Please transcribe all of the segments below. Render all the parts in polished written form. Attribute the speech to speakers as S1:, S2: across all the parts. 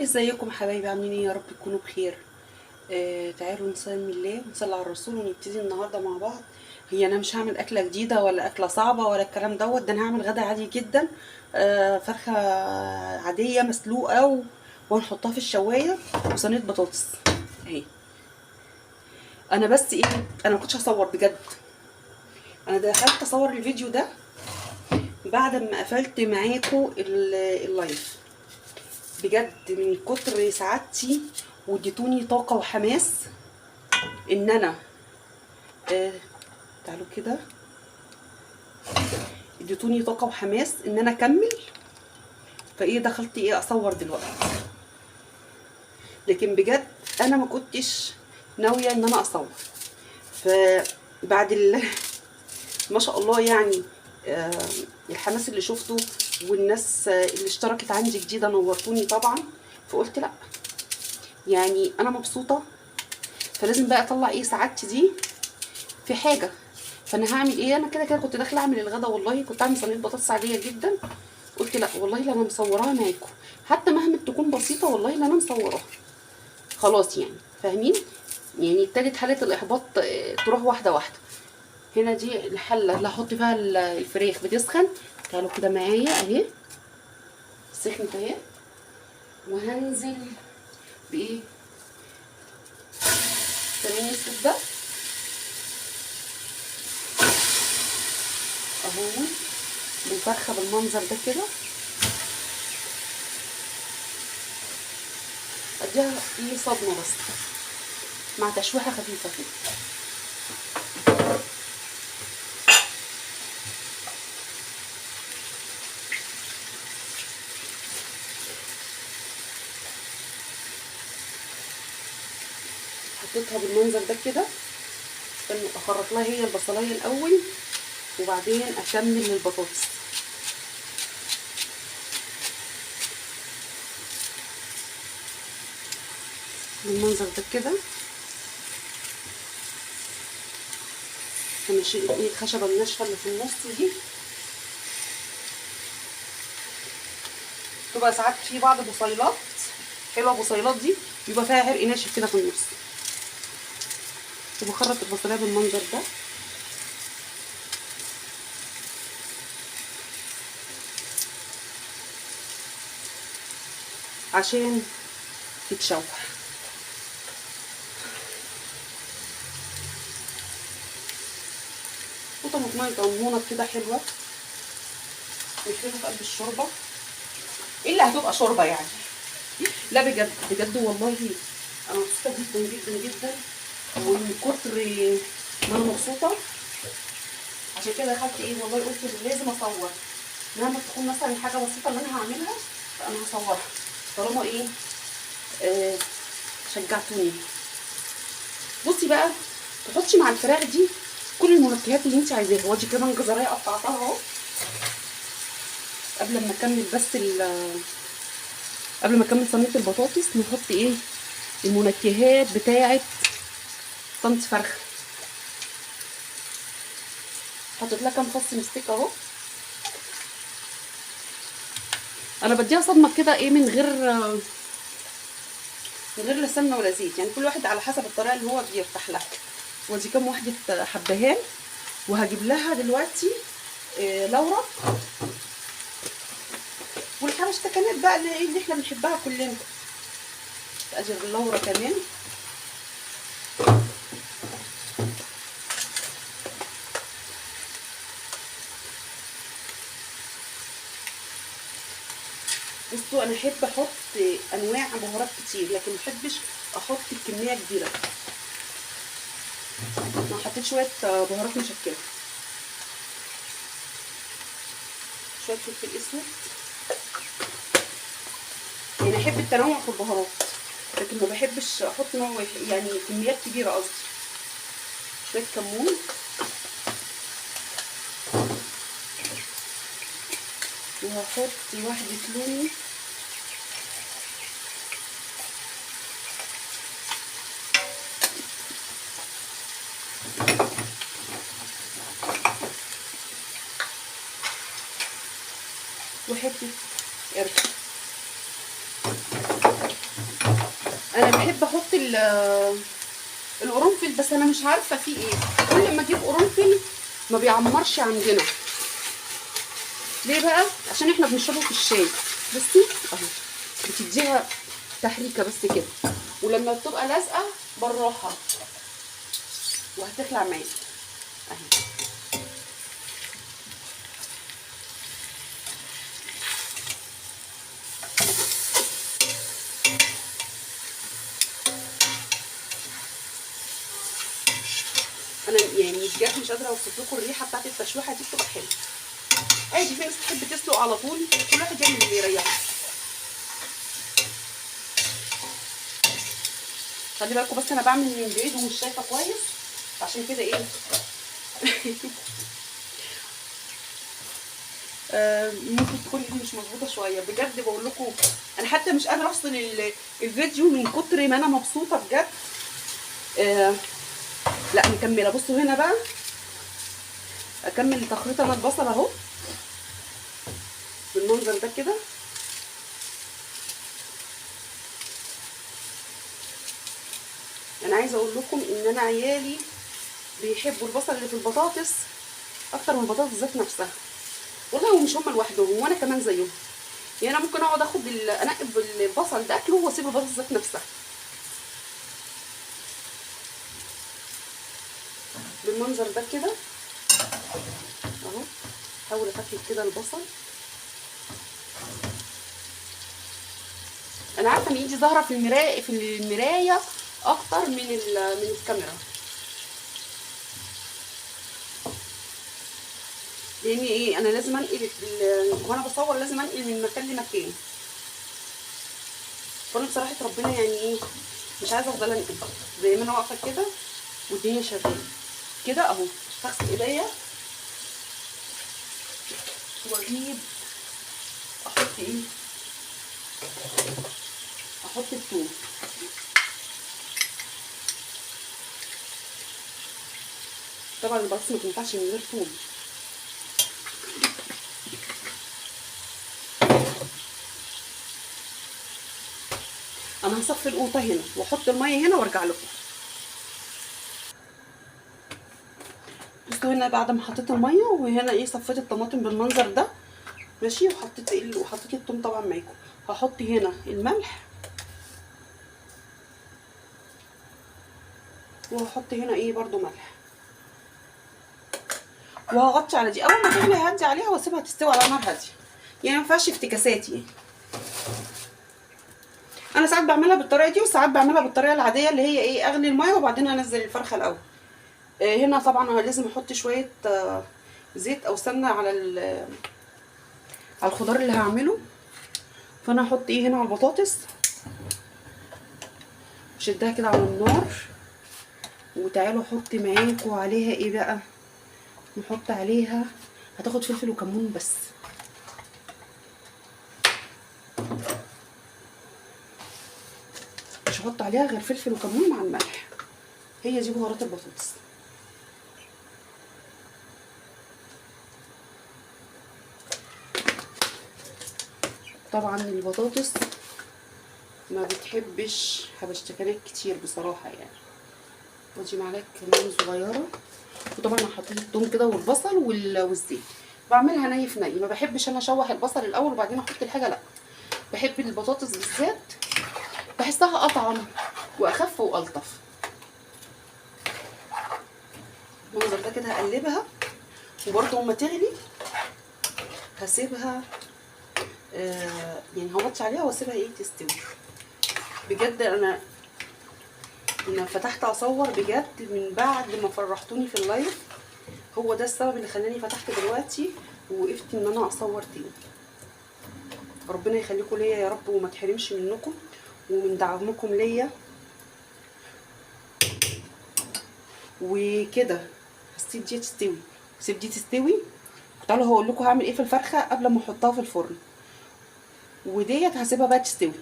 S1: ازيكم حبايبي؟ عاملين ايه؟ يا رب تكونوا بخير. تعالوا نسمي الله ونصلي على الرسول ونبتدي النهارده مع بعض. انا مش هعمل اكله جديده ولا اكله صعبه ولا الكلام دوت، ده انا هعمل غدا عادي جدا. فرخه عاديه مسلوقه وهنحطها في الشوايه وصينيه بطاطس اهي. انا بس ايه، انا ما كنتش هصور بجد. انا دخلت اصور الفيديو ده بعد ما قفلت معاكم اللايف. بجد من كتر سعادتي واديتوني طاقة وحماس ان انا تعالوا كده، اديتوني طاقة وحماس ان انا اكمل. فايه دخلت ايه اصور دلوقتي، لكن بجد انا ما كنتش ناوية ان انا اصور. فبعد ما شاء الله يعني الحماس اللي شفته والناس اللي اشتركت عندي جديدة نورتوني طبعا. فقلت لا، يعني انا مبسوطة، فلازم بقى اطلع ايه سعادتي دي في حاجه. فانا هعمل ايه؟ انا كده كده كنت داخله اعمل الغدا، والله كنت اعمل صينيه بطاطس عاديه جدا. قلت لا والله لا، انا مصوراها معاكم حتى مهما تكون بسيطه، والله لا انا مصوراها خلاص. يعني فاهمين؟ يعني ابتدت حاله الاحباط تروح واحده واحده. هنا دي الحله اللي هحط فيها الفراخ بتسخن. تعالوا كده معايا اهي، سخنت اهي. وهنزل بايه؟ سمين الزيت ده اهو، بالفرخه بالمنظر ده كده. اديها ايه صدمه بس مع تشويحه خفيفه كده. حطيتها بالمنظر ده كده، اخرط لها هي البصلايه الاول وبعدين اكمل البطاطس. بالمنظر ده كده. هنشيل ايه الخشبه الناشفه اللي في النص دي. تبقى ساعات في بعض بصيلات حلوه، البصيلات دي بيبقى فيها عرق ناشف كده في النص. وبخرط البصلايه بالمنظر ده عشان تتشوح. وطماطمايه صغنونه كده حلوه نحطها في قلب الشوربه، الا هتبقى شوربه يعني. لا بجد بجد والله انا مبسوطه جدا جدا جدا. ومن كتر ما انا مبسوطه عشان كده دخلت ايه، والله قلت لازم اصور مهما تكون مثلا حاجه بسيطه اللي انا هعملها، فانا هصورها طالما ايه شجعتوني. بصي بقى، تحطي مع الفراخ دي كل المنكهات اللي انت عايزاها. ودي كمان جزرايه قطعتها اهو قبل ما اكمل. بس قبل ما اكمل صينيه البطاطس نحط ايه المنكهات بتاعه صينيه فرخه. حطيت لها كام فص مستيك اهو. انا بديها صدمه كده ايه من غير لا سمنه ولا زيت، يعني كل واحد على حسب الطريقه اللي هو بيرتاح لها. ودي كام واحده حبهان. وهجيب لها دلوقتي لورا والحبشتكنات بقى اللي احنا بنحبها كلنا. ادي اللورا كمان. بصوا انا احب احط انواع بهارات كتير، لكن ما احبش احط بكميه كبيره. انا حطيت شويه بهارات مشكله، شويه فلفل اسود. يعني احب التنوع في البهارات، لكن ما بحبش احط نوع يعني كميات كبيره قصدي. شويه كمون وهحط واحده لومي وحته قرفه. القرنفل، بس انا مش عارفه فيه ايه، كل ما اجيب قرنفل ما بيعمرش عندنا. ليه بقى؟ عشان احنا بنشربه في الشاي. بصي اهو بتديها تحريكه بس كده، ولما بتبقى لازقه بالراحه وهتخلع معاكي اهي. انا يعني بجد مش قادره اوصف لكم الريحه بتاعت التشويحه دي، بتبقى حلوه. عادي في ناس بتحب تسلق على طول، كل واحد يعمل اللي يريحه. خلي بالكم بس انا بعمل من بعيد ومش شايفه كويس، عشان كده ايه ممكن تكون دي مش مظبوطه شويه. بجد بقول لكم انا حتى مش قادره افصل الفيديو من كتر ما انا مبسوطه بجد. لا مكمله. بصوا هنا بقى اكمل تخريطه انا البصل اهو بالمنظر ده كده. انا عايزه اقول لكم ان انا عيالي بيحبوا البصل اللي في البطاطس اكتر من البطاطس ذات نفسها والله، ومش هم لوحدهم وانا كمان زيهم. يعني انا ممكن اقعد اخد انقب البصل ده اكله واسيب البطاطس ذات نفسها بالمنظر ده كده اهو. احاول اخفف كده البصل. انا عارفه ان ايدي ظاهره في المرايه اكتر من الكاميرا، لان ايه انا لازم انقل وانا بصور لازم انقل من مكان لمكان. فانا بصراحه ربنا يعني ايه مش عايزه افضل انقل زي ما انا واقفه كده والدنيا شغاله كده اهو. هغسل ايديا واجيب احط ايه، احط الثوم. طبعا البطاطس ما تنفعش من غير ثوم. انا هصفي القوطه هنا واحط الميه هنا وارجع لكم. بصوا هنا بعد ما حطيت الميه وهنا ايه صفيت الطماطم بالمنظر ده ماشي، وحطيت وحطيت الثوم طبعا معاكم. هحط هنا الملح وهحط هنا ايه برده ملح، وهغطي على دي. اول ما تغلي هدي عليها واسيبها تستوي على نار هاديه، يعني ما فيهاش افتكاسات. يعني انا ساعات بعملها بالطريقه دي وساعات بعملها بالطريقه العاديه اللي هي ايه اغلي الميه وبعدين انزل الفرخه الاول. هنا طبعا انا لازم احط شويه زيت او سمنه على الخضار اللي هعمله. فانا هحط ايه هنا على البطاطس، شدها كده على النار. وتعالوا احط معاكم عليها ايه بقى، نحط عليها هتاخد فلفل وكمون بس. مش هحط عليها غير فلفل وكمون مع الملح، هي دي بهارات البطاطس. طبعا البطاطس ما بتحبش حبشتكنات كتير بصراحه يعني. ودي معلقه كمون صغيره. وطبعا انا حطيت الثوم كده والبصل والزيت. بعملها ني في ني، ما بحبش انا اشوح البصل الاول وبعدين احط الحاجه، لا بحب البطاطس بالذات بحسها اطعم واخف والطف. المنظر ده كده هقلبها، وبرده اما تغلي هسيبها يعني هوطي عليها واسيبها ايه تستوي. بجد انا فتحت اصور بجد من بعد ما فرحتوني في اللايف، هو ده السبب اللي خلاني فتحت دلوقتي ووقفت ان انا اصور تاني. ربنا يخليكم ليا يا رب وما تحرمش منكم ومن دعمكم ليا. وكده هسيب دي تستوي، هسيب دي تستوي. تعالوا هقول لكم هعمل ايه في الفرخه قبل ما احطها في الفرن، وديت هسيبها بقى تستوي.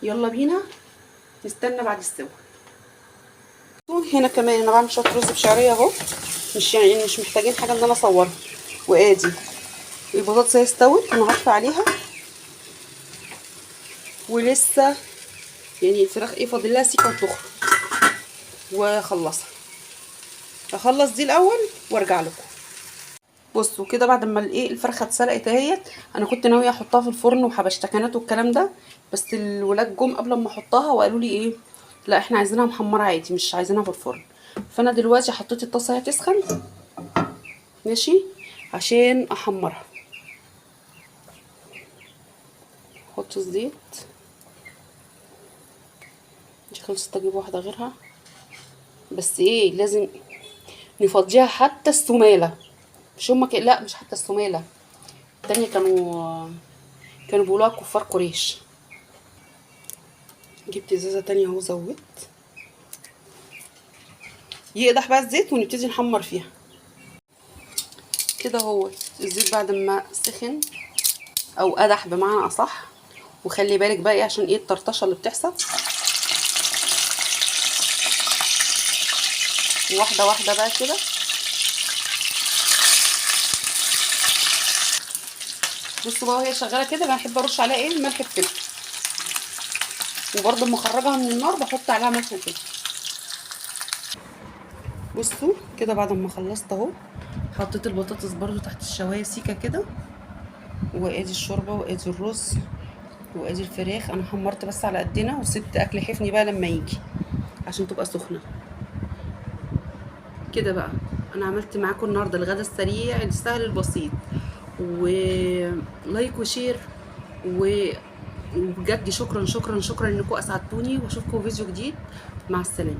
S1: يلا بينا نستنى بعد السوا. هنا كمان انا بعمل شويه رز بشعريه اهو، مش محتاجين حاجه ان انا اصورها. وادي البطاطس هي استوت، انا هطفي عليها ولسه يعني الفراخ ايه فاضل لها سيكه وتخرج واخلصها. اخلص دي الاول وارجع لكم. بصوا كده بعد ما الايه الفرخه اتسلقت اهيت، انا كنت ناويه احطها في الفرن وحبشتكنات والكلام ده، بس الولاد جم قبل ما احطها وقالوا لي ايه لا احنا عايزينها محمره عادي مش عايزينها في الفرن. فانا دلوقتي حطيت الطاسه تسخن ماشي عشان احمرها. احط الزيت، دي خلصت اجيب واحده غيرها، بس ايه لازم نفضيها حتى السماله، مش هما لا مش حتى السماله التانية كانوا بيقولوها كفار قريش. جبت ازازه تانية اهو زودت، يقدح بقى الزيت ونبتدي نحمر فيها كده. هو الزيت بعد ما سخن او قدح بمعنى اصح، وخلي بالك بقى ايه عشان ايه الطرطشه اللي بتحصل، واحده واحده بقى كده. بصوا بقى وهي شغاله كده انا بحب ارش عليها ايه ملح بفلفل، وبرده اما اخرجها من النار بحط عليها ملح وفلفل. بصوا كده بعد ما خلصت اهو حطيت البطاطس برده تحت الشوايه سيكه كده، وادي الشوربه وادي الرز وادي الفراخ. انا حمرت بس على قدنا وسبت اكل حفني بقى لما يجي عشان تبقى سخنه كده. بقى انا عملت معاكم النهارده الغدا السريع السهل البسيط، ولايك وشير وبجد شكرا شكرا شكرا انكم اسعدتوني، واشوفكم في فيديو جديد. مع السلامه.